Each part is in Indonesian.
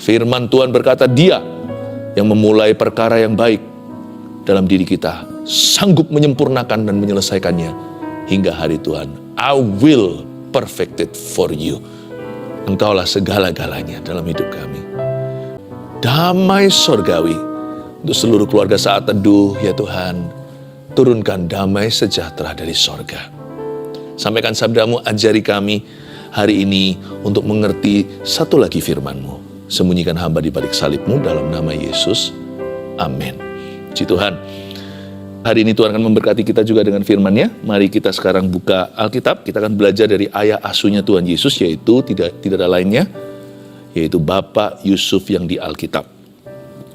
Firman Tuhan berkata, Dia yang memulai perkara yang baik dalam diri kita, sanggup menyempurnakan dan menyelesaikannya hingga hari Tuhan. I will perfect it for you. Engkaulah segala-galanya dalam hidup kami. Damai sorgawi untuk seluruh keluarga saat teduh, ya Tuhan. Turunkan damai sejahtera dari sorga. Sampaikan sabdamu, ajari kami hari ini untuk mengerti satu lagi firman-Mu. Sembunyikan hamba di balik salib-Mu dalam nama Yesus. Amin. Puji Tuhan. Hari ini Tuhan akan memberkati kita juga dengan firman-Nya. Mari kita sekarang buka Alkitab. Kita akan belajar dari ayah asuhnya Tuhan Yesus, yaitu tidak ada lainnya, yaitu Bapak Yusuf yang di Alkitab.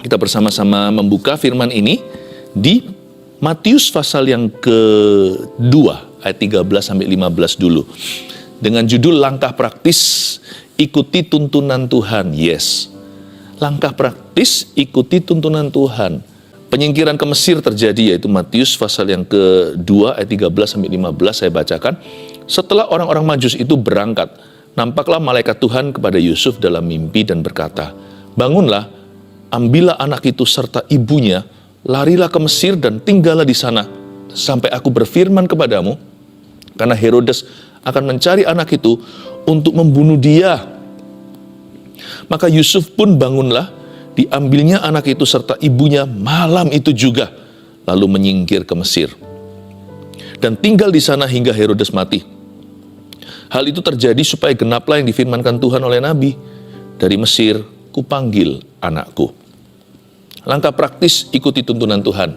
Kita bersama-sama membuka firman ini di Matius pasal yang kedua, ayat 13-15 dulu. Dengan judul langkah praktis, ikuti tuntunan Tuhan. Yes, langkah praktis, ikuti tuntunan Tuhan. Penyingkiran ke Mesir terjadi, yaitu Matius pasal yang kedua, ayat 13-15 saya bacakan. Setelah orang-orang Majus itu berangkat, nampaklah malaikat Tuhan kepada Yusuf dalam mimpi dan berkata, bangunlah, ambillah anak itu serta ibunya, larilah ke Mesir dan tinggallah di sana, sampai aku berfirman kepadamu, karena Herodes akan mencari anak itu untuk membunuh dia. Maka Yusuf pun bangunlah, diambilnya anak itu serta ibunya malam itu juga, lalu menyingkir ke Mesir dan tinggal di sana hingga Herodes mati. Hal itu terjadi supaya genaplah yang difirmankan Tuhan oleh Nabi, dari Mesir kupanggil anakku. Langkah praktis, ikuti tuntunan Tuhan.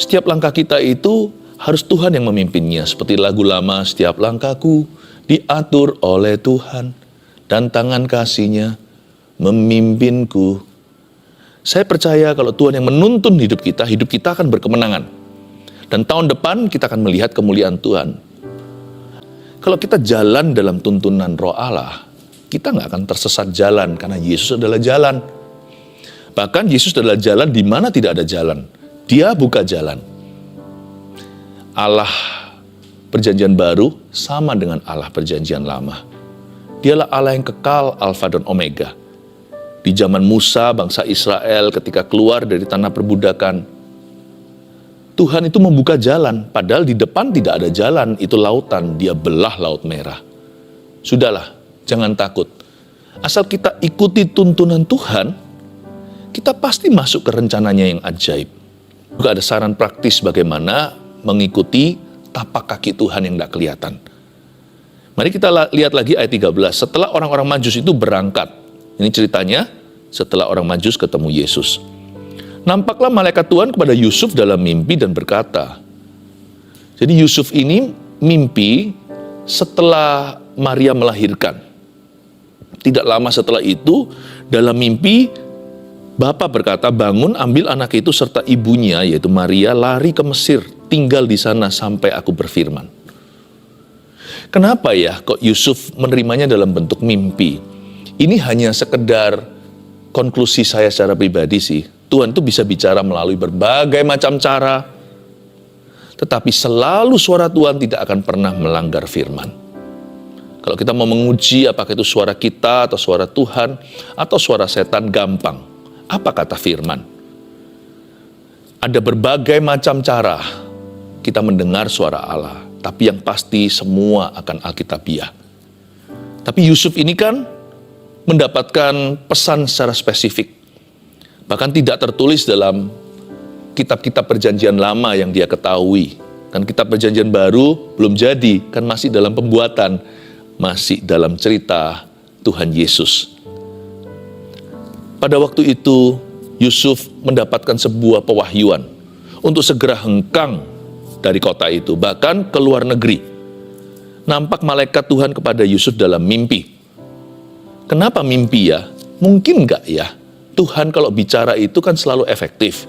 Setiap langkah kita itu harus Tuhan yang memimpinnya. Seperti lagu lama, setiap langkahku diatur oleh Tuhan, dan tangan kasih-Nya memimpinku. Saya percaya kalau Tuhan yang menuntun hidup kita akan berkemenangan. Dan tahun depan kita akan melihat kemuliaan Tuhan. Kalau kita jalan dalam tuntunan Roh Allah, kita nggak akan tersesat jalan, karena Yesus adalah jalan. Bahkan Yesus adalah jalan di mana tidak ada jalan. Dia buka jalan. Allah Perjanjian Baru sama dengan Allah Perjanjian Lama. Dialah Allah yang kekal, Alfa dan Omega. Di zaman Musa, bangsa Israel ketika keluar dari tanah perbudakan, Tuhan itu membuka jalan, padahal di depan tidak ada jalan, itu lautan, Dia belah Laut Merah. Sudahlah, jangan takut. Asal kita ikuti tuntunan Tuhan, kita pasti masuk ke rencananya yang ajaib. Juga ada saran praktis bagaimana mengikuti tapak kaki Tuhan yang tidak kelihatan. Mari kita lihat lagi ayat 13. Setelah orang-orang Majus itu berangkat. Ini ceritanya setelah orang Majus ketemu Yesus. Nampaklah malaikat Tuhan kepada Yusuf dalam mimpi dan berkata. Jadi Yusuf ini mimpi setelah Maria melahirkan. Tidak lama setelah itu, dalam mimpi Bapa berkata, bangun, ambil anak itu serta ibunya, yaitu Maria, lari ke Mesir, tinggal di sana sampai aku berfirman. Kenapa ya kok Yusuf menerimanya dalam bentuk mimpi? Ini hanya sekedar konklusi saya secara pribadi sih. Tuhan itu bisa bicara melalui berbagai macam cara, tetapi selalu suara Tuhan tidak akan pernah melanggar firman. Kalau kita mau menguji apakah itu suara kita atau suara Tuhan atau suara setan, gampang. Apa kata firman? Ada berbagai macam cara kita mendengar suara Allah, tapi yang pasti semua akan alkitabiah. Tapi Yusuf ini kan mendapatkan pesan secara spesifik. Bahkan tidak tertulis dalam kitab-kitab perjanjian lama yang dia ketahui. Kan kitab perjanjian baru belum jadi, kan masih dalam pembuatan, masih dalam cerita Tuhan Yesus. Pada waktu itu, Yusuf mendapatkan sebuah pewahyuan untuk segera hengkang dari kota itu, bahkan ke luar negeri. Nampak malaikat Tuhan kepada Yusuf dalam mimpi. Kenapa mimpi ya? Mungkin enggak ya? Tuhan kalau bicara itu kan selalu efektif.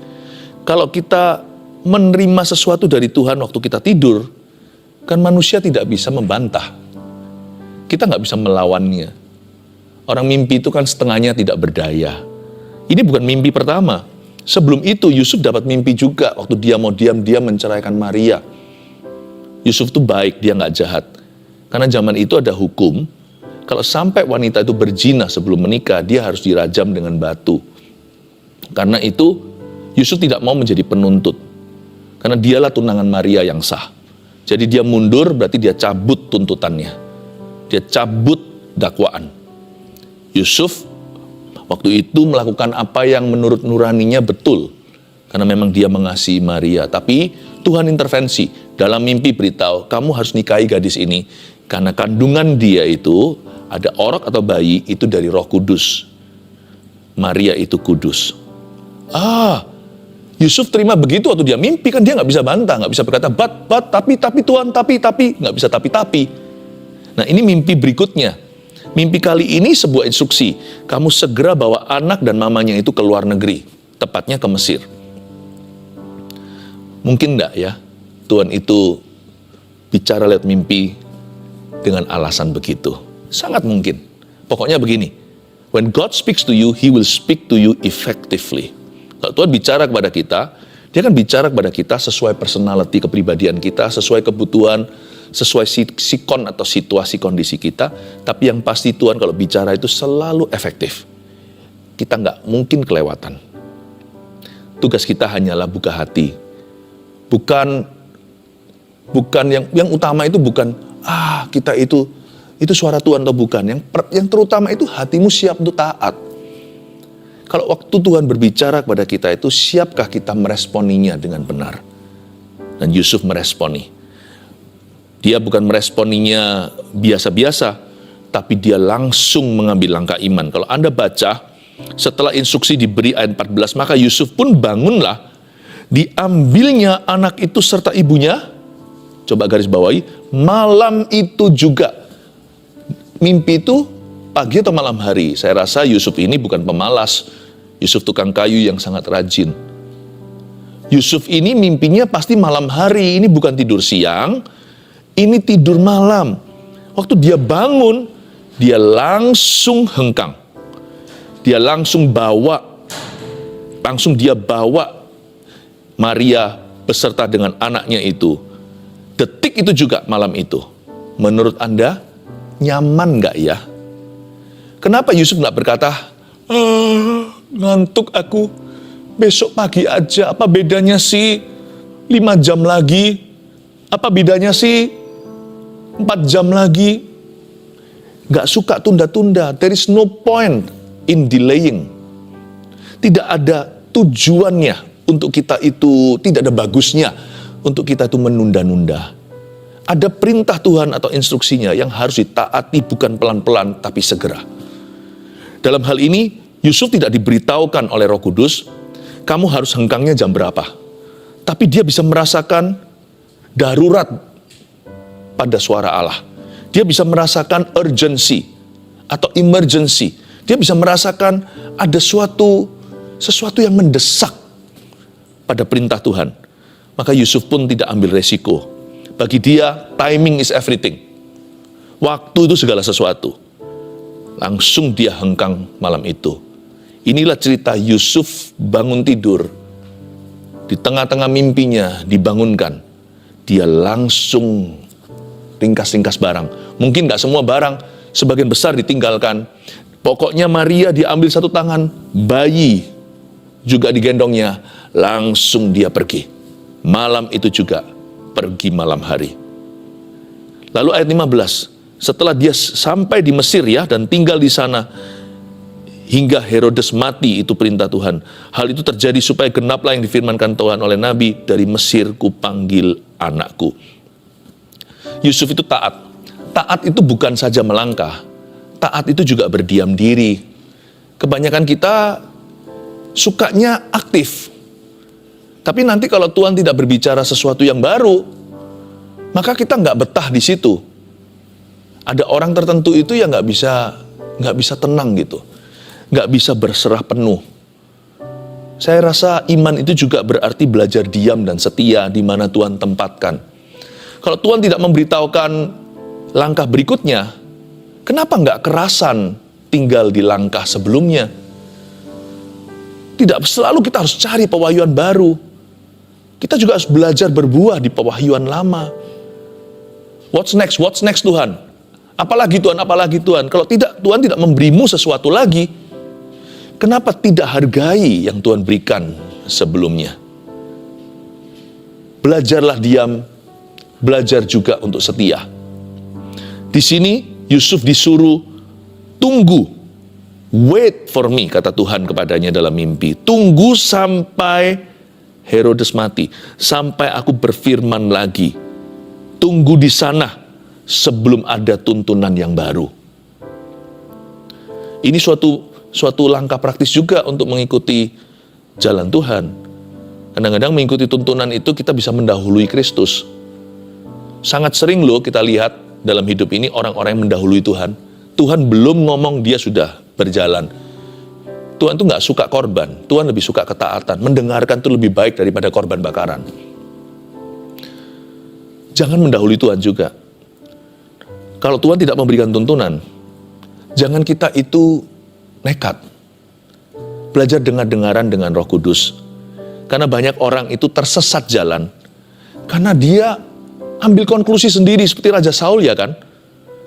Kalau kita menerima sesuatu dari Tuhan waktu kita tidur, kan manusia tidak bisa membantah. Kita nggak bisa melawannya. Orang mimpi itu kan setengahnya tidak berdaya. Ini bukan mimpi pertama. Sebelum itu Yusuf dapat mimpi juga waktu dia mau diam-diam menceraikan Maria. Yusuf itu baik, dia nggak jahat. Karena zaman itu ada hukum, Kalau sampai wanita itu berzina sebelum menikah, dia harus dirajam dengan batu. Karena itu, Yusuf tidak mau menjadi penuntut. Karena dialah tunangan Maria yang sah. Jadi dia mundur, berarti dia cabut tuntutannya. Dia cabut dakwaan. Yusuf waktu itu melakukan apa yang menurut nuraninya betul. Karena memang dia mengasihi Maria. Tapi Tuhan intervensi. Dalam mimpi beritahu, kamu harus nikahi gadis ini. Karena kandungan dia itu, ada orok atau bayi, itu dari Roh Kudus. Maria itu kudus. Yusuf terima begitu waktu dia mimpi, kan dia nggak bisa bantah, nggak bisa berkata, tapi Tuhan, tapi, nggak bisa tapi. Nah ini mimpi berikutnya. Mimpi kali ini sebuah instruksi. Kamu segera bawa anak dan mamanya itu ke luar negeri. Tepatnya ke Mesir. Mungkin enggak ya, Tuhan itu bicara lewat mimpi dengan alasan begitu. Sangat mungkin. Pokoknya begini, when God speaks to you, He will speak to you effectively. Kalau Tuhan bicara kepada kita, Dia akan bicara kepada kita sesuai personality, kepribadian kita, sesuai kebutuhan, sesuai sikon atau situasi kondisi kita. Tapi yang pasti Tuhan kalau bicara itu selalu efektif. Kita nggak mungkin kelewatan. Tugas kita hanyalah buka hati. Bukan yang utama itu bukan kita itu suara Tuhan atau bukan. Yang terutama itu hatimu siap untuk taat. Kalau waktu Tuhan berbicara kepada kita itu, siapkah kita meresponinya dengan benar? Dan Yusuf meresponi. Dia bukan meresponinya biasa-biasa, tapi dia langsung mengambil langkah iman. Kalau Anda baca, setelah instruksi diberi ayat 14, maka Yusuf pun bangunlah, diambilnya anak itu serta ibunya, coba garis bawahi, malam itu juga. Mimpi itu pagi atau malam hari? Saya rasa Yusuf ini bukan pemalas. Yusuf tukang kayu yang sangat rajin. Yusuf ini mimpinya pasti malam hari. Ini bukan tidur siang, ini tidur malam. Waktu dia bangun, dia langsung hengkang. Dia langsung dia bawa Maria beserta dengan anaknya itu. Detik itu juga malam itu. Menurut Anda, nyaman gak ya? Kenapa Yusuf gak berkata, ngantuk aku, besok pagi aja, apa bedanya sih 5 jam lagi? Apa bedanya sih 4 jam lagi? Gak suka tunda-tunda. There is no point in delaying. Tidak ada tujuannya untuk kita itu, tidak ada bagusnya untuk kita itu menunda-nunda. Ada perintah Tuhan atau instruksinya yang harus ditaati, bukan pelan-pelan tapi segera. Dalam hal ini, Yusuf tidak diberitahukan oleh Roh Kudus, kamu harus hengkangnya jam berapa. Tapi dia bisa merasakan darurat pada suara Allah. Dia bisa merasakan urgency atau emergency. Dia bisa merasakan ada sesuatu yang mendesak pada perintah Tuhan. Maka Yusuf pun tidak ambil resiko. Bagi dia, timing is everything. Waktu itu segala sesuatu. Langsung dia hengkang malam itu. Inilah cerita Yusuf bangun tidur. Di tengah-tengah mimpinya dibangunkan. Dia langsung ringkas-ringkas barang. Mungkin gak semua barang, sebagian besar ditinggalkan. Pokoknya Maria diambil satu tangan, bayi juga digendongnya. Langsung dia pergi. Malam itu juga pergi malam hari. Lalu ayat 15. Setelah dia sampai di Mesir ya dan tinggal di sana hingga Herodes mati, itu perintah Tuhan. Hal itu terjadi supaya genaplah yang difirmankan Tuhan oleh Nabi, dari Mesir kupanggil anakku. Yusuf itu taat. Taat itu bukan saja melangkah. Taat itu juga berdiam diri. Kebanyakan kita sukanya aktif. Tapi nanti kalau Tuhan tidak berbicara sesuatu yang baru, maka kita nggak betah di situ. Ada orang tertentu itu yang nggak bisa tenang gitu, nggak bisa berserah penuh. Saya rasa iman itu juga berarti belajar diam dan setia di mana Tuhan tempatkan. Kalau Tuhan tidak memberitahukan langkah berikutnya, kenapa nggak kerasan tinggal di langkah sebelumnya? Tidak selalu kita harus cari pewahyuan baru. Kita juga harus belajar berbuah di pewahyuan lama. What's next? What's next Tuhan? Apalagi Tuhan, apalagi Tuhan. Kalau tidak, Tuhan tidak memberimu sesuatu lagi, kenapa tidak hargai yang Tuhan berikan sebelumnya? Belajarlah diam, belajar juga untuk setia. Di sini Yusuf disuruh tunggu. Wait for me, kata Tuhan kepadanya dalam mimpi. Tunggu sampai Herodes mati, sampai aku berfirman lagi. Tunggu di sana sebelum ada tuntunan yang baru. Ini suatu langkah praktis juga untuk mengikuti jalan Tuhan. Kadang-kadang mengikuti tuntunan itu kita bisa mendahului Kristus. Sangat sering loh kita lihat dalam hidup ini orang-orang yang mendahului Tuhan. Tuhan belum ngomong dia sudah berjalan. Tuhan tuh gak suka korban, Tuhan lebih suka ketaatan. Mendengarkan itu lebih baik daripada korban bakaran. Jangan mendahului Tuhan juga. Kalau Tuhan tidak memberikan tuntunan, jangan kita itu nekat. Belajar dengar-dengaran dengan Roh Kudus. Karena banyak orang itu tersesat jalan. Karena dia ambil konklusi sendiri seperti Raja Saul ya kan.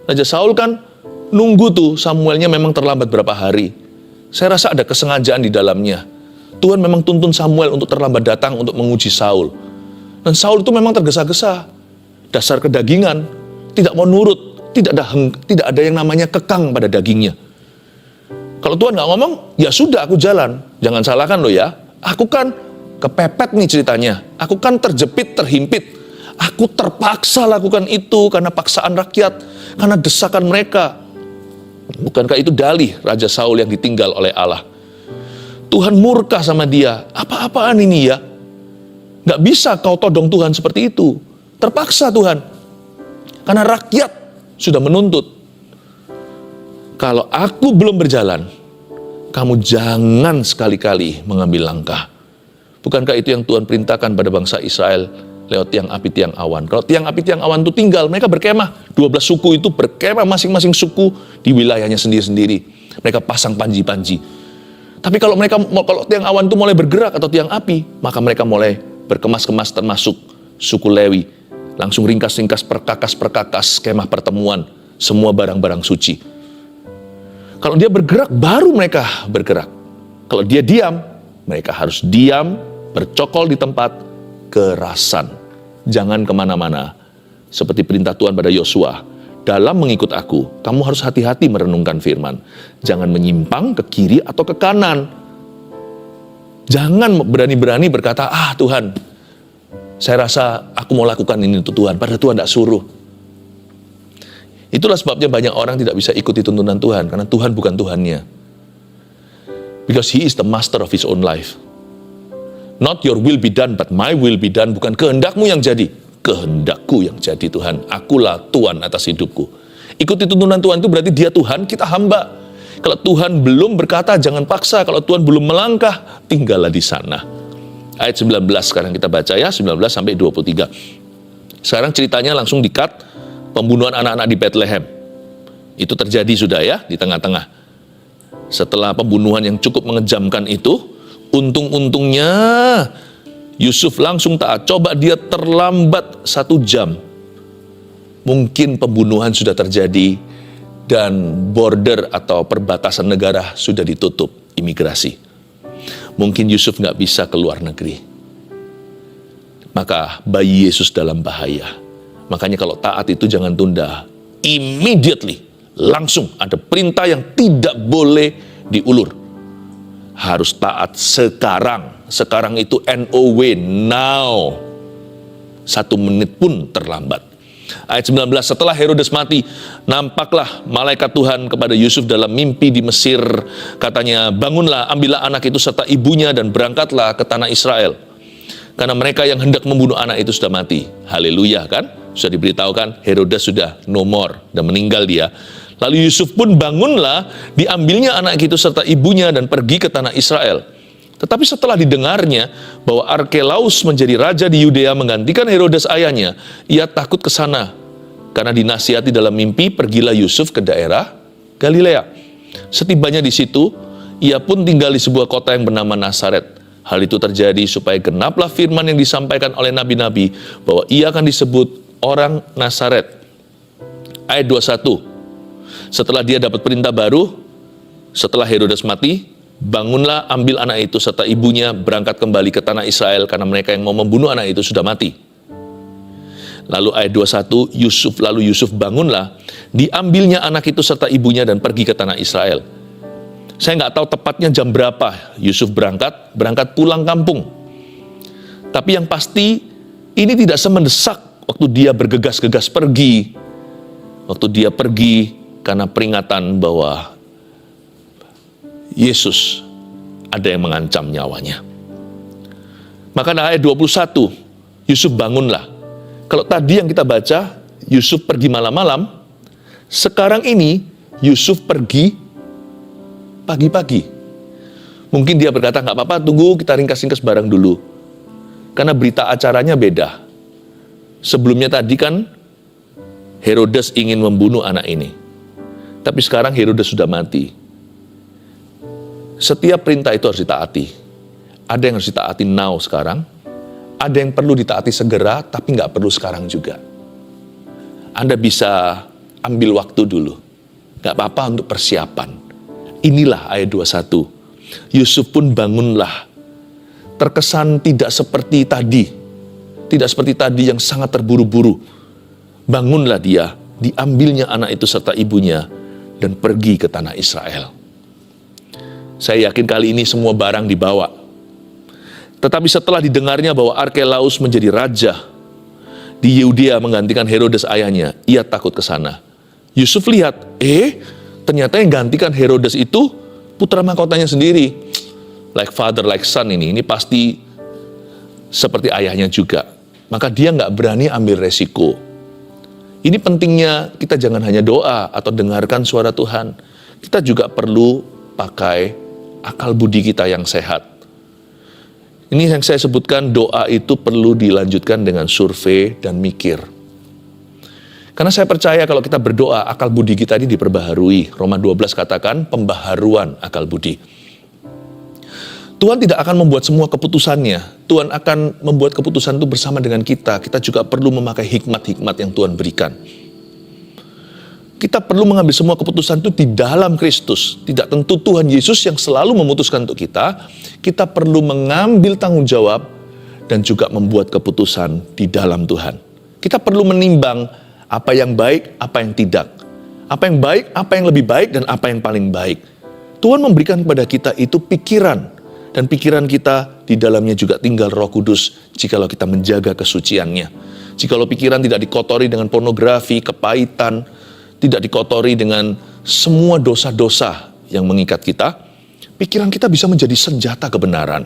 Raja Saul kan nunggu tuh Samuelnya memang terlambat berapa hari. Saya rasa ada kesengajaan di dalamnya. Tuhan memang tuntun Samuel untuk terlambat datang untuk menguji Saul. Dan Saul itu memang tergesa-gesa. Dasar kedagingan, tidak mau nurut. Tidak ada yang namanya kekang pada dagingnya. Kalau Tuhan nggak ngomong, ya sudah aku jalan. Jangan salahkan loh ya. Aku kan kepepet nih ceritanya. Aku kan terjepit, terhimpit. Aku terpaksa lakukan itu karena paksaan rakyat, karena desakan mereka. Bukankah itu dalih Raja Saul yang ditinggal oleh Allah? Tuhan murka sama dia. Apa-apaan ini ya? Nggak bisa kau todong Tuhan seperti itu. Terpaksa Tuhan. Karena rakyat sudah menuntut. Kalau aku belum berjalan, kamu jangan sekali-kali mengambil langkah. Bukankah itu yang Tuhan perintahkan pada bangsa Israel lewat tiang api, tiang awan? Kalau tiang api, tiang awan itu tinggal, mereka berkemah. 12 suku itu berkemah masing-masing suku di wilayahnya sendiri-sendiri. Mereka pasang panji-panji. Tapi kalau tiang awan itu mulai bergerak atau tiang api, maka mereka mulai berkemas-kemas termasuk suku Lewi. Langsung ringkas-ringkas perkakas-perkakas kemah pertemuan, semua barang-barang suci. Kalau dia bergerak, baru mereka bergerak. Kalau dia diam, mereka harus diam, bercokol di tempat, kerasan. Jangan kemana-mana. Seperti perintah Tuhan pada Yosua, dalam mengikut aku, kamu harus hati-hati merenungkan firman. Jangan menyimpang ke kiri atau ke kanan. Jangan berani-berani berkata, Tuhan, saya rasa aku mau lakukan ini untuk Tuhan, padahal Tuhan tidak suruh. Itulah sebabnya banyak orang tidak bisa ikuti tuntunan Tuhan, karena Tuhan bukan Tuhannya. Because He is the master of His own life. Not your will be done, but my will be done. Bukan kehendakmu yang jadi, kehendakku yang jadi Tuhan. Akulah Tuhan atas hidupku. Ikuti tuntunan Tuhan itu berarti dia Tuhan, kita hamba. Kalau Tuhan belum berkata, jangan paksa. Kalau Tuhan belum melangkah, tinggallah di sana. Ayat 19 sekarang kita baca ya, 19 sampai 23. Sekarang ceritanya langsung di-cut, pembunuhan anak-anak di Bethlehem. Itu terjadi sudah ya, di tengah-tengah. Setelah pembunuhan yang cukup mengejamkan itu, untung-untungnya Yusuf langsung taat. Coba dia terlambat 1 jam. Mungkin pembunuhan sudah terjadi dan border atau perbatasan negara sudah ditutup imigrasi. Mungkin Yusuf nggak bisa ke luar negeri. Maka bayi Yesus dalam bahaya. Makanya kalau taat itu jangan tunda. Immediately, langsung ada perintah yang tidak boleh diulur. Harus taat sekarang. Sekarang itu NOW, now. 1 menit pun terlambat. Ayat 19, setelah Herodes mati, nampaklah malaikat Tuhan kepada Yusuf dalam mimpi di Mesir. Katanya, bangunlah, ambillah anak itu serta ibunya dan berangkatlah ke tanah Israel. Karena mereka yang hendak membunuh anak itu sudah mati. Haleluya kan? Sudah diberitahukan, Herodes sudah no more dan meninggal dia. Lalu Yusuf pun bangunlah, diambilnya anak itu serta ibunya dan pergi ke tanah Israel. Tetapi setelah didengarnya bahwa Arkelaus menjadi raja di Yudea menggantikan Herodes ayahnya, ia takut ke sana. Karena dinasihati dalam mimpi, pergilah Yusuf ke daerah Galilea. Setibanya di situ, ia pun tinggal di sebuah kota yang bernama Nazaret. Hal itu terjadi supaya genaplah firman yang disampaikan oleh nabi-nabi bahwa ia akan disebut orang Nazaret. Ayat 21. Setelah dia dapat perintah baru, setelah Herodes mati, bangunlah, ambil anak itu serta ibunya, berangkat kembali ke tanah Israel, karena mereka yang mau membunuh anak itu sudah mati. Lalu ayat 21, lalu Yusuf bangunlah, diambilnya anak itu serta ibunya dan pergi ke tanah Israel. Saya nggak tahu tepatnya jam berapa Yusuf berangkat pulang kampung. Tapi yang pasti, ini tidak semendesak waktu dia bergegas-gegas pergi. Waktu dia pergi karena peringatan bahwa Yesus ada yang mengancam nyawanya. Maka ayat 21, Yusuf bangunlah. Kalau tadi yang kita baca, Yusuf pergi malam-malam, sekarang ini Yusuf pergi pagi-pagi. Mungkin dia berkata, nggak apa-apa, tunggu kita ringkas-ringkas barang dulu. Karena berita acaranya beda. Sebelumnya tadi kan Herodes ingin membunuh anak ini. Tapi sekarang Herodes sudah mati. Setiap perintah itu harus ditaati. Ada yang harus ditaati now sekarang. Ada yang perlu ditaati segera, tapi nggak perlu sekarang juga. Anda bisa ambil waktu dulu. Nggak apa-apa untuk persiapan. Inilah ayat 21. Yusuf pun bangunlah. Terkesan tidak seperti tadi. Tidak seperti tadi yang sangat terburu-buru. Bangunlah dia, diambilnya anak itu serta ibunya, dan pergi ke tanah Israel. Saya yakin kali ini semua barang dibawa. Tetapi setelah didengarnya bahwa Arkelaus menjadi raja di Yudea menggantikan Herodes ayahnya, ia takut ke sana. Yusuf lihat, ternyata yang gantikan Herodes itu putra mahkotanya sendiri. Like father, like son ini pasti seperti ayahnya juga. Maka dia nggak berani ambil resiko. Ini pentingnya kita jangan hanya doa atau dengarkan suara Tuhan. Kita juga perlu pakai akal budi kita yang sehat. Ini yang saya sebutkan, doa itu perlu dilanjutkan dengan survei dan mikir. Karena saya percaya kalau kita berdoa, akal budi kita ini diperbaharui. Roma 12 katakan pembaharuan akal budi. Tuhan tidak akan membuat semua keputusannya. Tuhan akan membuat keputusan itu bersama dengan kita. Kita juga perlu memakai hikmat-hikmat yang Tuhan berikan. Kita perlu mengambil semua keputusan itu di dalam Kristus. Tidak tentu Tuhan Yesus yang selalu memutuskan untuk kita. Kita perlu mengambil tanggung jawab dan juga membuat keputusan di dalam Tuhan. Kita perlu menimbang apa yang baik, apa yang tidak. Apa yang baik, apa yang lebih baik, dan apa yang paling baik. Tuhan memberikan kepada kita itu pikiran. Dan pikiran kita di dalamnya juga tinggal Roh Kudus jikalau kita menjaga kesuciannya. Jikalau pikiran tidak dikotori dengan pornografi, kepahitan, tidak dikotori dengan semua dosa-dosa yang mengikat kita, pikiran kita bisa menjadi senjata kebenaran.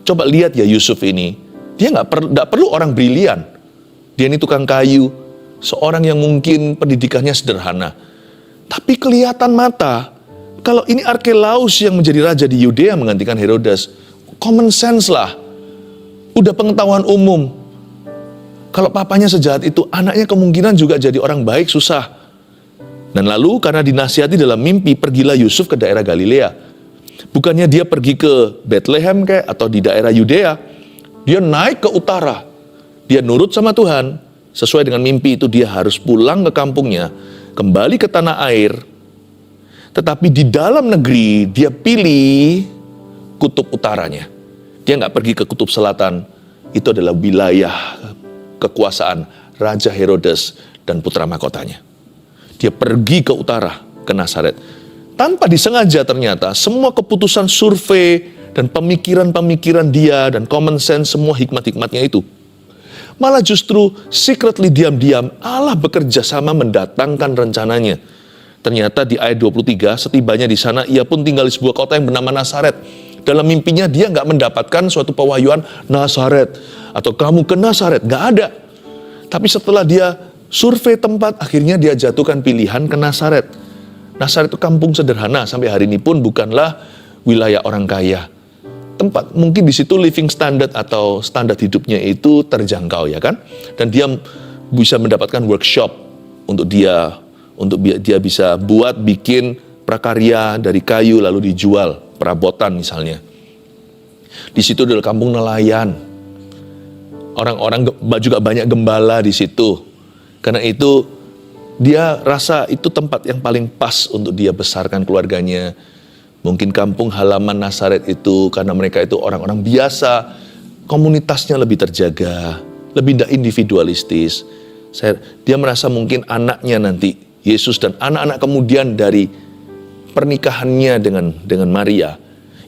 Coba lihat ya Yusuf ini, dia nggak perlu orang brilian. Dia ini tukang kayu, seorang yang mungkin pendidikannya sederhana. Tapi kelihatan mata, kalau ini Arkelaus yang menjadi raja di Yudea menggantikan Herodes, common sense lah. Udah pengetahuan umum. Kalau papanya sejahat itu, anaknya kemungkinan juga jadi orang baik, susah. Dan lalu karena dinasihati dalam mimpi, pergilah Yusuf ke daerah Galilea. Bukannya dia pergi ke Bethlehem atau di daerah Yudea. Dia naik ke utara. Dia nurut sama Tuhan. Sesuai dengan mimpi itu dia harus pulang ke kampungnya, kembali ke tanah air. Tetapi di dalam negeri dia pilih kutub utaranya. Dia nggak pergi ke kutub selatan. Itu adalah wilayah kekuasaan Raja Herodes dan putra mahkotanya. Dia pergi ke utara, ke Nazaret. Tanpa disengaja ternyata semua keputusan survei dan pemikiran-pemikiran dia dan common sense, semua hikmat-hikmatnya itu. Malah justru secretly diam-diam Allah bekerja sama mendatangkan rencananya. Ternyata di ayat 23, setibanya di sana, ia pun tinggal di sebuah kota yang bernama Nazaret. Dalam mimpinya dia nggak mendapatkan suatu pewahyuan Nazaret atau kamu ke Nazaret, nggak ada. Tapi setelah dia survei tempat, akhirnya dia jatuhkan pilihan ke Nazaret. Nazaret itu kampung sederhana, sampai hari ini pun bukanlah wilayah orang kaya. Tempat mungkin di situ living standard atau standar hidupnya itu terjangkau ya kan. Dan dia bisa mendapatkan workshop untuk dia bisa bikin prakarya dari kayu lalu dijual, perabotan misalnya. Di situ adalah kampung nelayan. Orang-orang juga banyak gembala di situ. Karena itu Dia rasa itu tempat yang paling pas untuk dia besarkan keluarganya. Mungkin kampung halaman Nazaret itu, karena mereka itu orang-orang biasa, komunitasnya lebih terjaga, lebih tidak individualistis. Dia merasa mungkin anaknya nanti, Yesus dan anak-anak kemudian dari pernikahannya dengan Maria,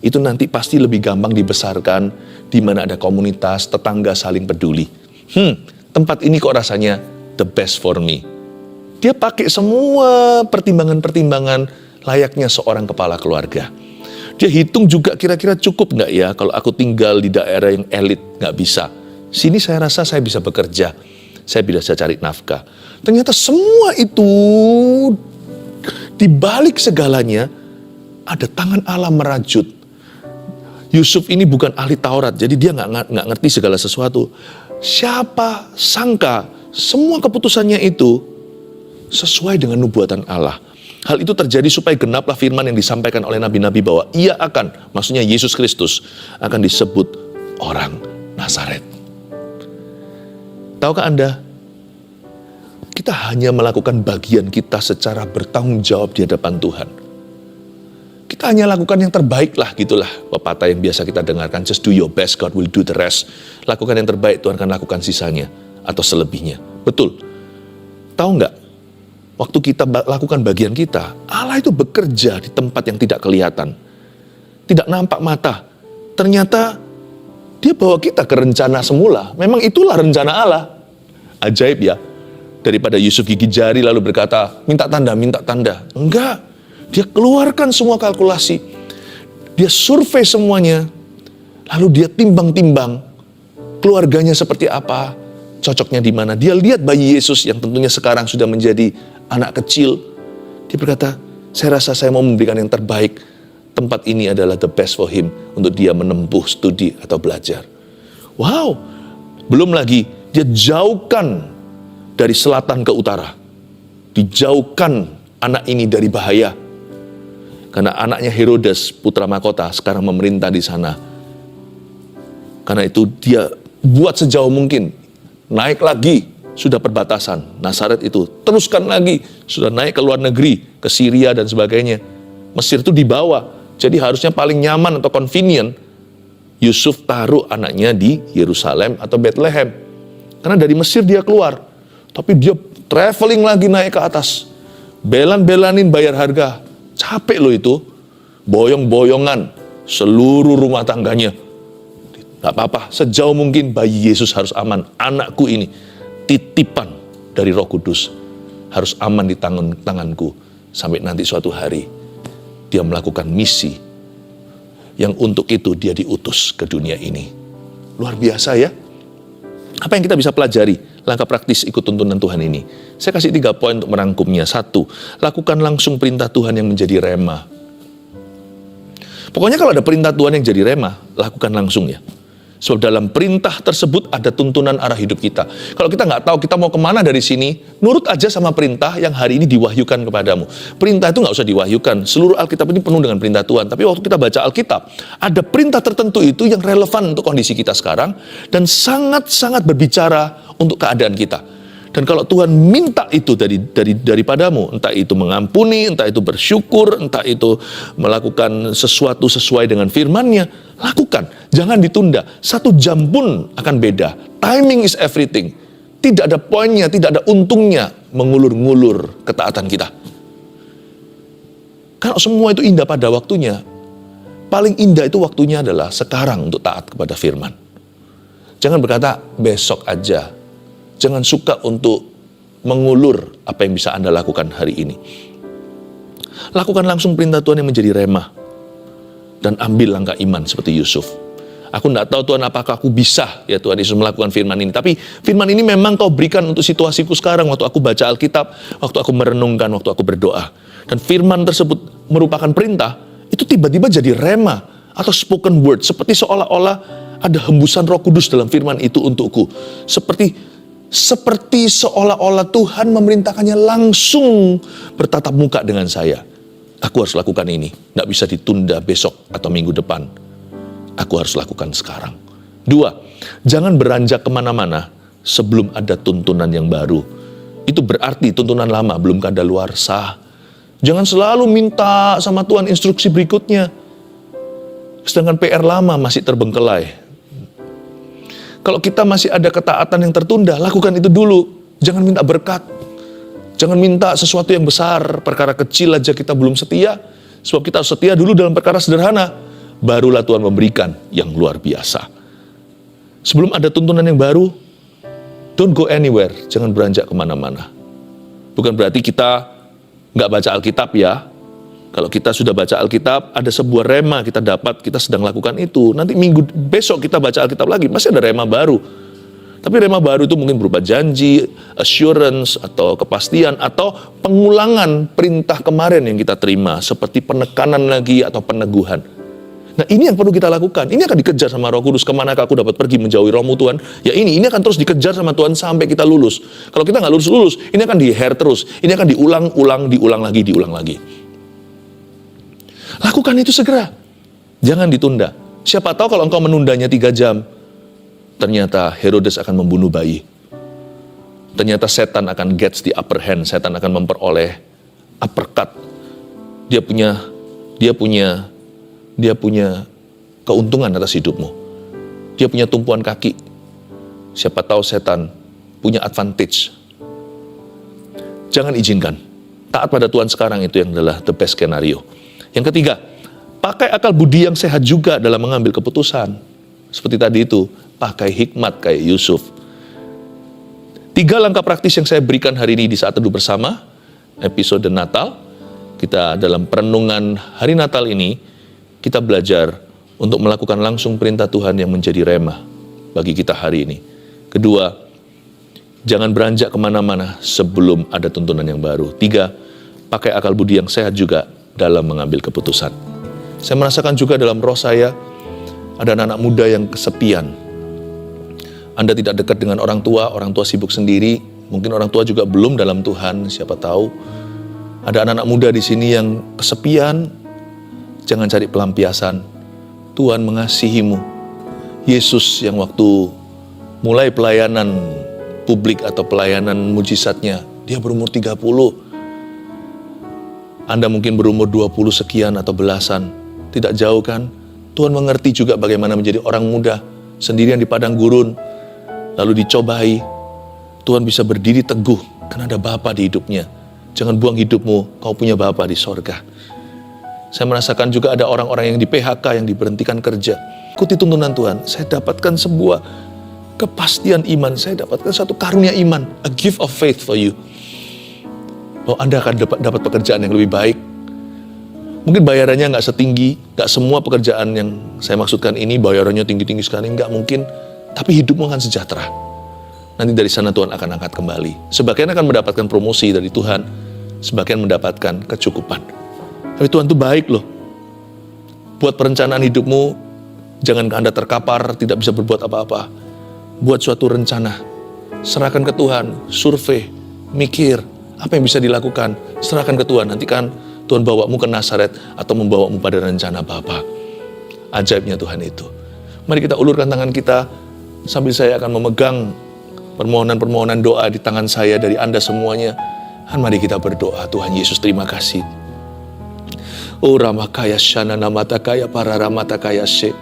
itu nanti pasti lebih gampang dibesarkan, di mana ada komunitas, tetangga saling peduli. Tempat ini kok rasanya the best for me. Dia pakai semua pertimbangan-pertimbangan layaknya seorang kepala keluarga. Dia hitung juga kira-kira cukup nggak ya kalau aku tinggal di daerah yang elit. Nggak bisa. Sini saya rasa saya bisa bekerja. Saya bisa cari nafkah. Ternyata semua itu di balik segalanya ada tangan Allah merajut. Yusuf ini bukan ahli Taurat, jadi dia nggak ngerti segala sesuatu. Siapa sangka semua keputusannya itu sesuai dengan nubuatan Allah. Hal itu terjadi supaya genaplah firman yang disampaikan oleh nabi-nabi bahwa ia akan, maksudnya Yesus Kristus, akan disebut orang Nazaret. Tahukah Anda, kita hanya melakukan bagian kita secara bertanggung jawab di hadapan Tuhan. Kita hanya lakukan yang terbaik lah, gitulah pepatah yang biasa kita dengarkan, just do your best, God will do the rest. Lakukan yang terbaik, Tuhan akan lakukan sisanya atau selebihnya. Betul. Tahu nggak? Waktu kita lakukan bagian kita, Allah itu bekerja di tempat yang tidak kelihatan. Tidak nampak mata. Ternyata dia bawa kita ke rencana semula. Memang itulah rencana Allah. Ajaib ya. Daripada Yusuf gigit jari lalu berkata, minta tanda, minta tanda. Enggak. Dia keluarkan semua kalkulasi. Dia survei semuanya. Lalu dia timbang-timbang. Keluarganya seperti apa. Cocoknya di mana. Dia lihat bayi Yesus yang tentunya sekarang sudah menjadi anak kecil. Dia berkata, saya rasa saya mau memberikan yang terbaik. Tempat ini adalah the best for him. Untuk dia menempuh studi atau belajar. Wow. Belum lagi, dia jauhkan dari selatan ke utara. Dijauhkan anak ini dari bahaya. Karena anaknya Herodes, putra mahkota, sekarang memerintah di sana. Karena itu dia buat sejauh mungkin. Naik lagi, sudah perbatasan. Nazaret itu, teruskan lagi. Sudah naik ke luar negeri, ke Syria dan sebagainya. Mesir itu di bawah. Jadi harusnya paling nyaman atau convenient, Yusuf taruh anaknya di Yerusalem atau Bethlehem. Karena dari Mesir dia keluar. Tapi dia traveling lagi naik ke atas. Belan-belanin bayar harga. Capek loh itu. Boyong-boyongan. Seluruh rumah tangganya. Gak apa-apa. Sejauh mungkin bayi Yesus harus aman. Anakku ini. Titipan dari Roh Kudus. Harus aman di tanganku. Sampai nanti suatu hari. Dia melakukan misi. Yang untuk itu dia diutus ke dunia ini. Luar biasa ya. Apa yang kita bisa pelajari? Langkah praktis ikut tuntunan Tuhan ini. Saya kasih 3 poin untuk merangkumnya. 1, lakukan langsung perintah Tuhan yang menjadi rema. Pokoknya kalau ada perintah Tuhan yang jadi rema, lakukan langsung ya. Sebab dalam perintah tersebut ada tuntunan arah hidup kita. Kalau kita nggak tahu kita mau kemana dari sini, nurut aja sama perintah yang hari ini diwahyukan kepadamu. Perintah itu nggak usah diwahyukan. Seluruh Alkitab ini penuh dengan perintah Tuhan. Tapi waktu kita baca Alkitab, ada perintah tertentu itu yang relevan untuk kondisi kita sekarang dan sangat-sangat berbicara untuk keadaan kita. Dan kalau Tuhan minta itu daripadamu, entah itu mengampuni, entah itu bersyukur, entah itu melakukan sesuatu sesuai dengan firman-Nya, lakukan. Jangan ditunda. 1 jam pun akan beda. Timing is everything. Tidak ada poinnya, tidak ada untungnya mengulur-ngulur ketaatan kita. Kalau semua itu indah pada waktunya, paling indah itu waktunya adalah sekarang untuk taat kepada firman. Jangan berkata besok aja. Jangan suka untuk mengulur apa yang bisa Anda lakukan hari ini. Lakukan langsung perintah Tuhan yang menjadi rema. Dan ambil langkah iman seperti Yusuf. Aku tidak tahu Tuhan apakah aku bisa ya Tuhan Yesus melakukan firman ini. Tapi firman ini memang kau berikan untuk situasiku sekarang. Waktu aku baca Alkitab, waktu aku merenungkan, waktu aku berdoa. Dan firman tersebut merupakan perintah. Itu tiba-tiba jadi rema atau spoken word. Seperti seolah-olah ada hembusan Roh Kudus dalam firman itu untukku. Seperti seolah-olah Tuhan memerintahkannya langsung bertatap muka dengan saya. Aku harus lakukan ini. Tidak bisa ditunda besok atau minggu depan. Aku harus lakukan sekarang. 2, jangan beranjak kemana-mana sebelum ada tuntunan yang baru. Itu berarti tuntunan lama belum kadaluarsa. Jangan selalu minta sama Tuhan instruksi berikutnya, sedangkan PR lama masih terbengkelai. Kalau kita masih ada ketaatan yang tertunda, lakukan itu dulu. Jangan minta berkat. Jangan minta sesuatu yang besar. Perkara kecil aja kita belum setia. Sebab kita harus setia dulu dalam perkara sederhana. Barulah Tuhan memberikan yang luar biasa. Sebelum ada tuntunan yang baru, don't go anywhere. Jangan beranjak kemana-mana. Bukan berarti kita nggak baca Alkitab ya. Kalau kita sudah baca Alkitab, ada sebuah rema kita dapat, kita sedang lakukan itu. Nanti minggu besok kita baca Alkitab lagi, masih ada rema baru. Tapi rema baru itu mungkin berupa janji, assurance, atau kepastian, atau pengulangan perintah kemarin yang kita terima, seperti penekanan lagi atau peneguhan. Nah ini yang perlu kita lakukan. Ini akan dikejar sama Roh Kudus. Kemanakah aku dapat pergi menjauhi rohmu Tuhan? Ya ini akan terus dikejar sama Tuhan sampai kita lulus. Kalau kita nggak lulus, ini akan di-hair terus. Ini akan diulang lagi. Lakukan itu segera. Jangan ditunda. Siapa tahu kalau engkau menundanya 3 jam, ternyata Herodes akan membunuh bayi. Ternyata setan akan gets the upper hand. Setan akan memperoleh uppercut. Dia punya keuntungan atas hidupmu. Dia punya tumpuan kaki. Siapa tahu setan punya advantage. Jangan izinkan. Taat pada Tuhan sekarang itu yang adalah the best scenario. Yang ketiga, pakai akal budi yang sehat juga dalam mengambil keputusan. Seperti tadi itu, pakai hikmat kayak Yusuf. 3 langkah praktis yang saya berikan hari ini di saat teduh bersama, episode Natal. Kita dalam perenungan hari Natal ini, kita belajar untuk melakukan langsung perintah Tuhan yang menjadi rema bagi kita hari ini. Kedua, jangan beranjak kemana-mana sebelum ada tuntunan yang baru. 3, pakai akal budi yang sehat juga dalam mengambil keputusan. Saya merasakan juga dalam roh saya, ada anak-anak muda yang kesepian. Anda tidak dekat dengan orang tua sibuk sendiri, mungkin orang tua juga belum dalam Tuhan, siapa tahu. Ada anak-anak muda di sini yang kesepian, jangan cari pelampiasan. Tuhan mengasihimu. Yesus yang waktu mulai pelayanan publik atau pelayanan mujizatnya, dia berumur 30. Anda mungkin berumur 20 sekian atau belasan. Tidak jauh kan? Tuhan mengerti juga bagaimana menjadi orang muda, sendirian di padang gurun, lalu dicobai. Tuhan bisa berdiri teguh, karena ada Bapa di hidupnya. Jangan buang hidupmu, kau punya Bapa di sorga. Saya merasakan juga ada orang-orang yang di PHK, yang diberhentikan kerja. Ikuti tuntunan Tuhan, saya dapatkan sebuah kepastian iman, saya dapatkan satu karunia iman, a gift of faith for you. Bahwa Anda akan dapat pekerjaan yang lebih baik. Mungkin bayarannya nggak setinggi, nggak semua pekerjaan yang saya maksudkan ini bayarannya tinggi-tinggi sekali, nggak mungkin. Tapi hidupmu akan sejahtera. Nanti dari sana Tuhan akan angkat kembali. Sebagian akan mendapatkan promosi dari Tuhan, sebagian mendapatkan kecukupan. Tapi Tuhan itu baik loh. Buat perencanaan hidupmu, jangan Anda terkapar, tidak bisa berbuat apa-apa. Buat suatu rencana, serahkan ke Tuhan, survei, mikir, apa yang bisa dilakukan, serahkan ke Tuhan. Nanti kan Tuhan bawamu ke Nazaret atau membawamu pada rencana Bapa. Ajaibnya Tuhan itu. Mari kita ulurkan tangan kita sambil saya akan memegang permohonan-permohonan doa di tangan saya dari Anda semuanya. Dan mari kita berdoa. Tuhan Yesus, terima kasih. Oh Ramakaya Shana Namatakaya para Ramatakaya She.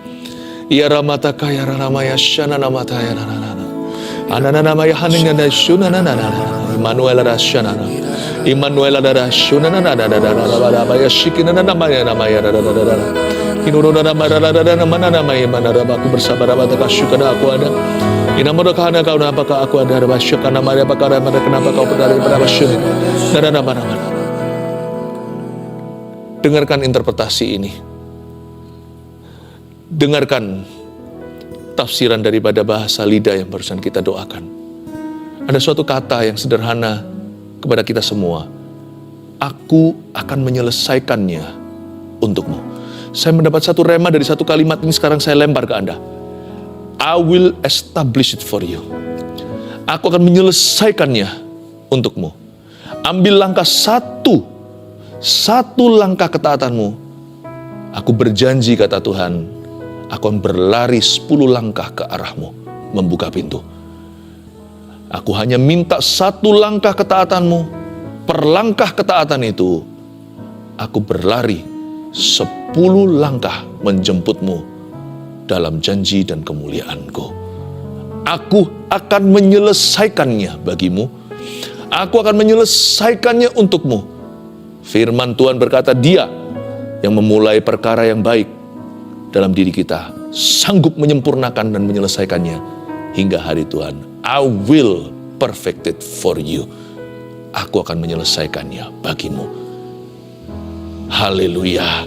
Ya Ramatakaya Ramaya Shana Namataya Nana. Ananamaya Haningana Shunana. Immanuel Rashana. Immanuel Rashuna Nana Shikina Namaya Namaya. Inuruna Namaya Manarabaku bersabar Ramataka Syukana aku ada. Inamudakana kau apakah aku ada Rabasyukana Maria Bakara kenapa kau berada pada Rabasyun. Nana. Dengarkan interpretasi ini. Dengarkan tafsiran daripada bahasa lidah yang barusan kita doakan. Ada suatu kata yang sederhana kepada kita semua. Aku akan menyelesaikannya untukmu. Saya mendapat satu rema dari satu kalimat ini, sekarang saya lempar ke Anda. I will establish it for you. Aku akan menyelesaikannya untukmu. Ambil langkah satu langkah ketaatanmu. Aku berjanji, kata Tuhan, aku akan berlari 10 langkah ke arahmu, membuka pintu. Aku hanya minta satu langkah ketaatanmu. Per langkah ketaatan itu, aku berlari 10 langkah menjemputmu dalam janji dan kemuliaanku. Aku akan menyelesaikannya bagimu. Aku akan menyelesaikannya untukmu. Firman Tuhan berkata, Dia yang memulai perkara yang baik dalam diri kita sanggup menyempurnakan dan menyelesaikannya hingga hari Tuhan. I will perfect it for you. Aku akan menyelesaikannya bagimu. Haleluya.